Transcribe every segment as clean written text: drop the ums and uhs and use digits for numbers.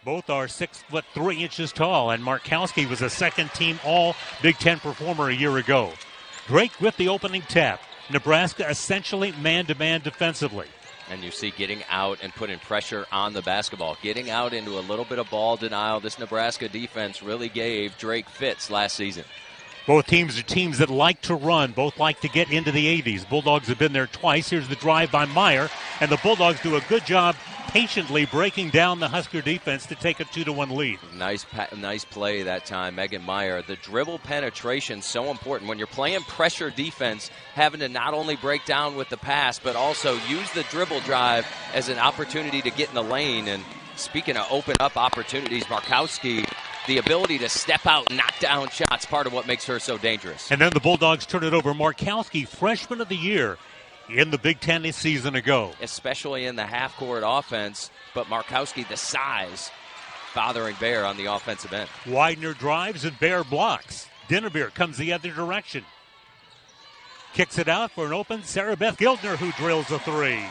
Both are 6'3" tall, and Markowski was a second-team All-Big Ten performer a year ago. Drake with the opening tap. Nebraska essentially man-to-man defensively. And you see getting out and putting pressure on the basketball. Getting out into a little bit of ball denial. This Nebraska defense really gave Drake fits last season. Both teams are teams that like to run. Both like to get into the 80s. Bulldogs have been there twice. Here's the drive by Meyer. And the Bulldogs do a good job patiently breaking down the Husker defense to take a 2-1 lead. Nice play that time, Megan Meyer. The dribble penetration so important. When you're playing pressure defense, having to not only break down with the pass, but also use the dribble drive as an opportunity to get in the lane. And speaking of open up opportunities, Markowski, the ability to step out and knock down shots, part of what makes her so dangerous. And then the Bulldogs turn it over. Markowski, freshman of the year in the Big Ten a season ago. Especially in the half-court offense, but Markowski, the size, bothering Bair on the offensive end. Widener drives and Bair blocks. Dinnebier comes the other direction. Kicks it out for an open Sarah Beth Gueldner, who drills a three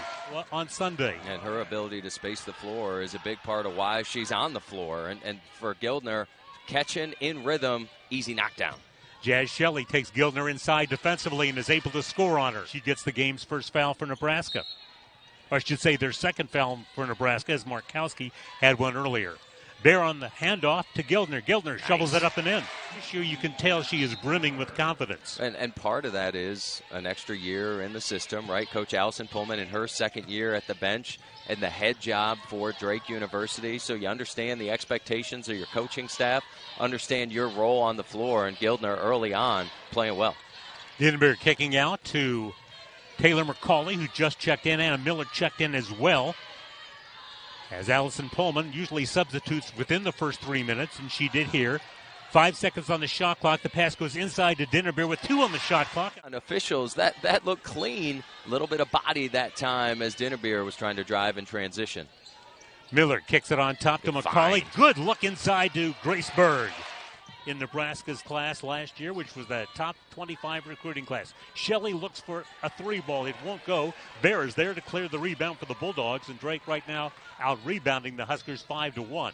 on Sunday. And her ability to space the floor is a big part of why she's on the floor. And for Gueldner, catching in rhythm, easy knockdown. Jazz Shelley takes Gueldner inside defensively and is able to score on her. She gets the game's first foul for Nebraska. Or I should say their second foul for Nebraska, as Markowski had one earlier. Bair on the handoff to Gueldner. Gueldner shovels it up and in. This year you can tell she is brimming with confidence. And part of that is an extra year in the system, right? Coach Allison Pullman in her second year at the bench and the head job for Drake University. So you understand the expectations of your coaching staff, understand your role on the floor, and Gueldner early on playing well. Dinnebier kicking out to Taylor McCauley, who just checked in. Anna Miller checked in as well. As Allison Pullman usually substitutes within the first 3 minutes, and she did here. 5 seconds on the shot clock. The pass goes inside to Dinnebier with 2 on the shot clock. And officials, that looked clean. A little bit of body that time as Dinnebier was trying to drive in transition. Miller kicks it on top to McCauley. Good look inside to Grace Berg in Nebraska's class last year, which was the top 25 recruiting class. Shelley looks for a three ball. It won't go. Bair is there to clear the rebound for the Bulldogs, and Drake right now out rebounding the Huskers 5-1.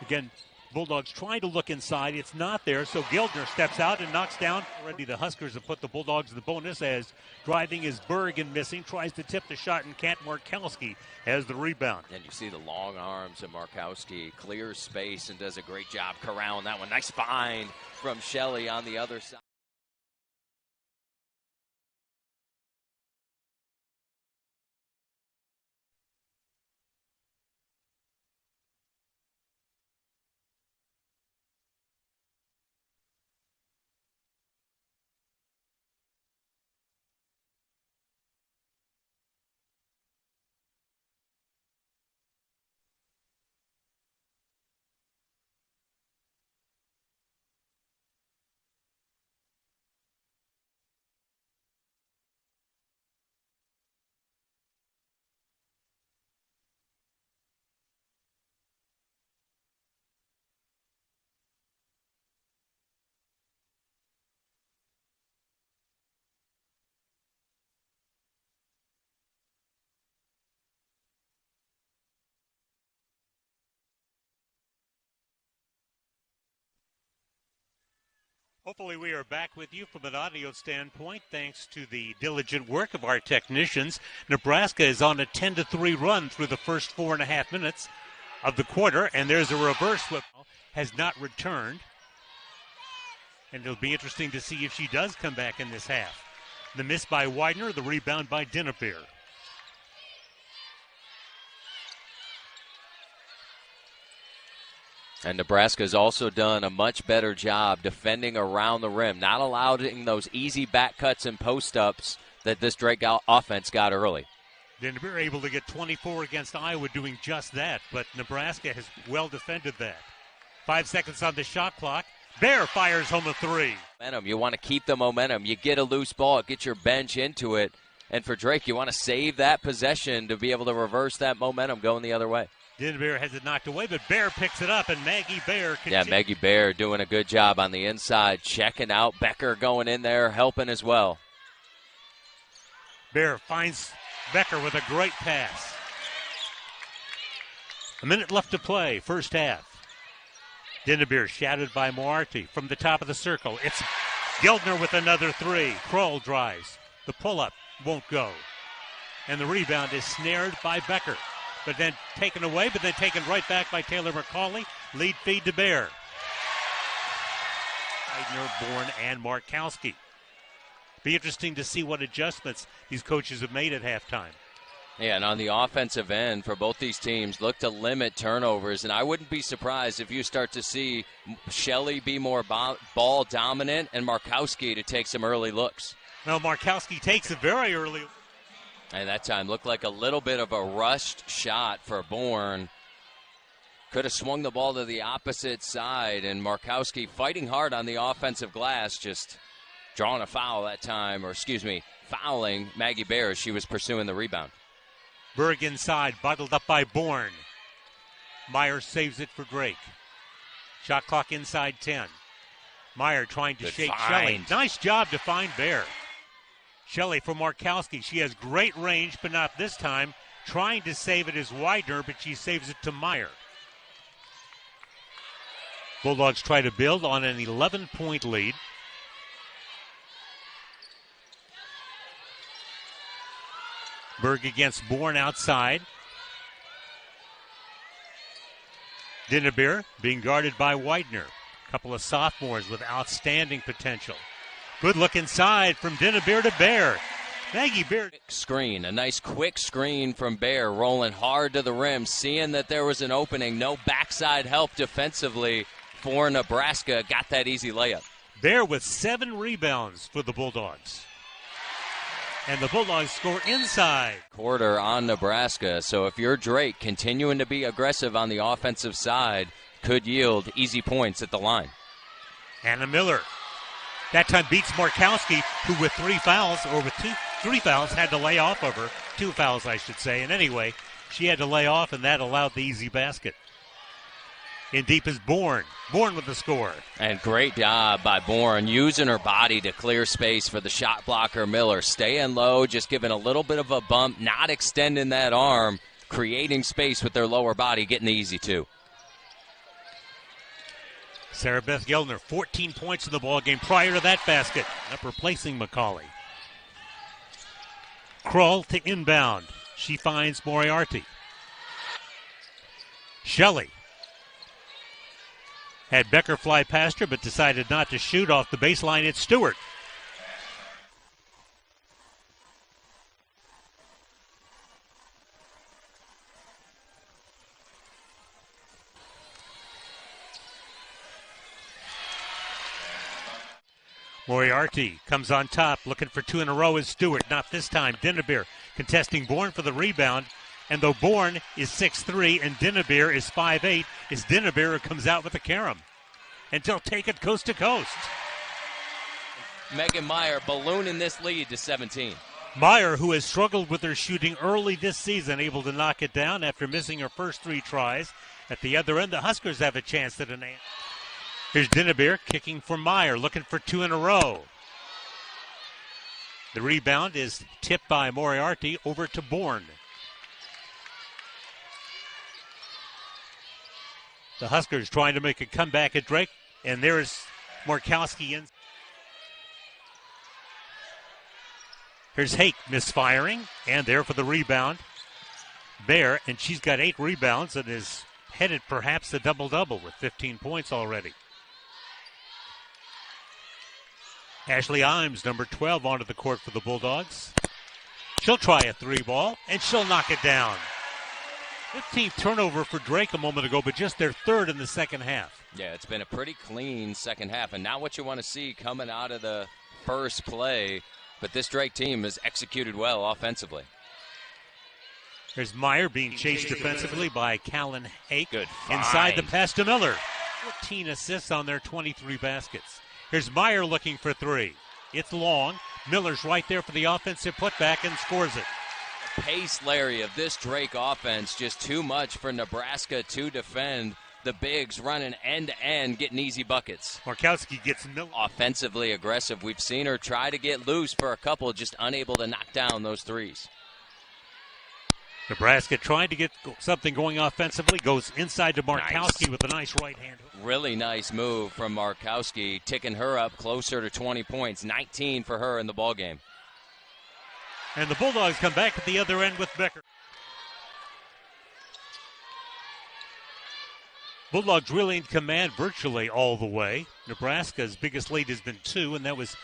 Again, Bulldogs trying to look inside. It's not there, so Gueldner steps out and knocks down. Already the Huskers have put the Bulldogs in the bonus as driving is Berg and missing. Tries to tip the shot and can't. Markowski has the rebound. And you see the long arms of Markowski. Clears space and does a great job corralling that one. Nice find from Shelley on the other side. Hopefully we are back with you from an audio standpoint thanks to the diligent work of our technicians. Nebraska is on a 10-3 run through the first 4.5 minutes of the quarter, and there's a reverse whip. Has not returned. And it'll be interesting to see if she does come back in this half. The miss by Widener, the rebound by Dinnebier. And Nebraska's also done a much better job defending around the rim, not allowing those easy back cuts and post-ups that this Drake offense got early. Dinnebier able to get 24 against Iowa doing just that, but Nebraska has well defended that. 5 seconds on the shot clock. Bair fires home a three. Momentum. You want to keep the momentum. You get a loose ball, get your bench into it. And for Drake, you want to save that possession to be able to reverse that momentum going the other way. Dinnebier has it knocked away, but Bair picks it up, and Maggie Bair continues. Yeah, Maggie Bair doing a good job on the inside, checking out. Becker going in there, helping as well. Bair finds Becker with a great pass. A minute left to play, first half. Dinnebier shadowed by Moarty from the top of the circle. It's Gueldner with another three. Kroll drives. The pull-up won't go. And the rebound is snared by Becker. But then taken away, but then taken right back by Taylor McCauley. Lead feed to Bair. Eidner, Bourne, and Markowski. Be interesting to see what adjustments these coaches have made at halftime. Yeah, and on the offensive end for both these teams, look to limit turnovers. And I wouldn't be surprised if you start to see Shelley be more ball dominant and Markowski to take some early looks. Well, Markowski takes it very early. And that time looked like a little bit of a rushed shot for Bourne. Could have swung the ball to the opposite side, and Markowski fighting hard on the offensive glass, just drawing a foul that time, fouling Maggie Bair as she was pursuing the rebound. Berg inside, bottled up by Bourne. Meyer saves it for Drake. Shot clock inside 10. Meyer trying to shake Shelley. Nice job to find Bair. Shelley for Markowski. She has great range, but not this time. Trying to save it is Widener, but she saves it to Meyer. Bulldogs try to build on an 11-point lead. Berg against Bourne outside. Dinnebier being guarded by Widener. A couple of sophomores with outstanding potential. Good look inside from Dinnebier to Bair. Maggie Bair. Screen, a nice quick screen from Bair, rolling hard to the rim, seeing that there was an opening. No backside help defensively for Nebraska. Got that easy layup. Bair with 7 rebounds for the Bulldogs. And the Bulldogs score inside. Quarter on Nebraska. So if you're Drake, continuing to be aggressive on the offensive side, could yield easy points at the line. Hannah Miller. That time beats Markowski, who with 3 fouls, or with 3 fouls, had to lay off of her. 2 fouls, I should say. And anyway, she had to lay off, and that allowed the easy basket. In deep is Bourne. Bourne with the score. And great job by Bourne, using her body to clear space for the shot blocker Miller. Staying low, just giving a little bit of a bump, not extending that arm, creating space with their lower body, getting the easy 2. Sarah Beth Gueldner, 14 points in the ballgame prior to that basket, up replacing McCauley. Kroll to inbound. She finds Moriarty. Shelley had Becker fly past her, but decided not to shoot off the baseline. It's Stewart. Moriarty comes on top, looking for 2 in a row is Stewart. Not this time. Dinnebier contesting Bourne for the rebound. And though Bourne is 6'3" and Dinnebier is 5'8", it's Dinnebier who comes out with the carom. And they'll take it coast to coast. Megan Meyer ballooning this lead to 17. Meyer, who has struggled with her shooting early this season, able to knock it down after missing her first 3 tries. At the other end, the Huskers have a chance at an answer. Here's Dinnebier kicking for Meyer, looking for 2 in a row. The rebound is tipped by Moriarty over to Bourne. The Huskers trying to make a comeback at Drake, and there's Markowski in. Here's Hake misfiring, and there for the rebound. Bair, and she's got 8 rebounds and is headed perhaps a double-double with 15 points already. Ashley Imes, number 12, onto the court for the Bulldogs. She'll try a 3-ball, and she'll knock it down. 15th turnover for Drake a moment ago, but just their 3rd in the second half. Yeah, it's been a pretty clean second half, and not what you want to see coming out of the first play, but this Drake team has executed well offensively. There's Meyer being chased defensively by Callan Hake. Good find. Inside the pass to Miller. 14 assists on their 23 baskets. Here's Meyer looking for 3. It's long. Miller's right there for the offensive putback and scores it. Pace, Larry, of this Drake offense, just too much for Nebraska to defend. The bigs running end-to-end, getting easy buckets. Markowski gets Miller. Offensively aggressive. We've seen her try to get loose for a couple, just unable to knock down those threes. Nebraska trying to get something going offensively, goes inside to Markowski with a nice right hand. Really nice move from Markowski, ticking her up closer to 20 points, 19 for her in the ballgame. And the Bulldogs come back at the other end with Becker. Bulldogs really in command virtually all the way. Nebraska's biggest lead has been 2, and that was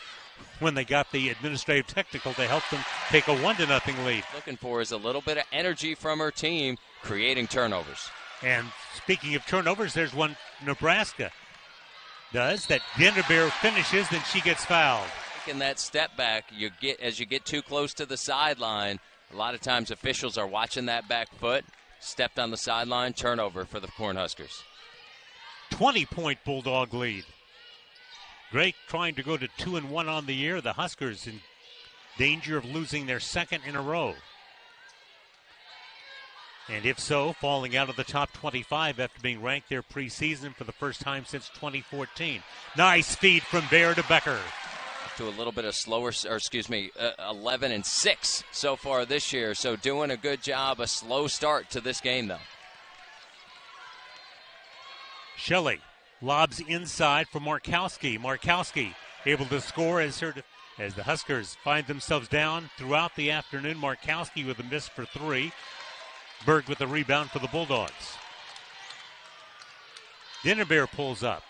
when they got the administrative technical to help them take a 1-0 lead. Looking for is a little bit of energy from her team, creating turnovers. And speaking of turnovers, there's one Nebraska does that Dinnebier finishes, then she gets fouled. Taking that step back, as you get too close to the sideline, a lot of times officials are watching that back foot. Stepped on the sideline, turnover for the Cornhuskers. 20-point Bulldog lead. Drake trying to go to 2-1 on the year. The Huskers in danger of losing their second in a row. And if so, falling out of the top 25 after being ranked there preseason for the first time since 2014. Nice feed from Bair to Becker. To a little bit of 11-6 so far this year. So doing a good job, a slow start to this game, though. Shelley lobs inside for Markowski. Markowski able to score as the Huskers find themselves down throughout the afternoon. Markowski with a miss for 3. Berg with the rebound for the Bulldogs. Dinnebier pulls up.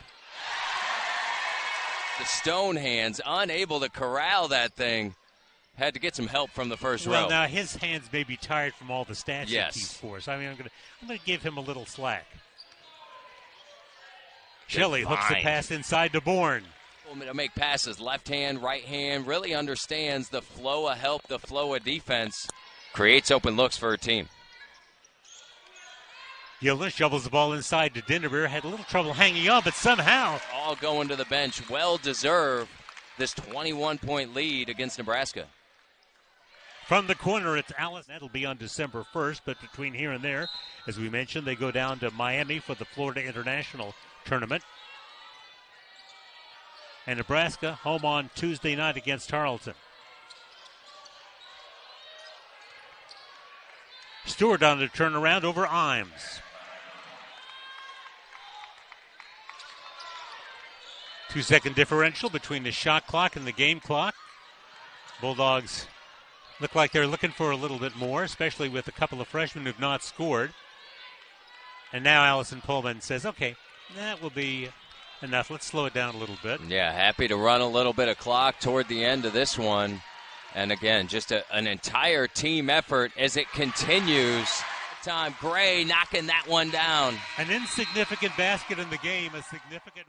The stone hands unable to corral that thing. Had to get some help from the first row. Well, now his hands may be tired from all the stats yes. he's forced. I mean, I'm gonna give him a little slack. Shelley hooks the pass inside to Bourne. To make passes, left hand, right hand, really understands the flow of help, the flow of defense. Creates open looks for her team. Gueldner shovels the ball inside to Dinnebier. Had a little trouble hanging on, but somehow. All going to the bench. Well deserved this 21-point lead against Nebraska. From the corner, it's Alice. That'll be on December 1st, but between here and there, as we mentioned, they go down to Miami for the Florida International Tournament. And Nebraska home on Tuesday night against Tarleton. Stewart on the turnaround over Imes. 2-second differential between the shot clock and the game clock. Bulldogs look like they're looking for a little bit more, especially with a couple of freshmen who've not scored. And now Allison Pullman says, okay, that will be enough. Let's slow it down a little bit. Yeah, happy to run a little bit of clock toward the end of this one. And again, just an entire team effort as it continues. Time Gray knocking that one down. An insignificant basket in the game, a significant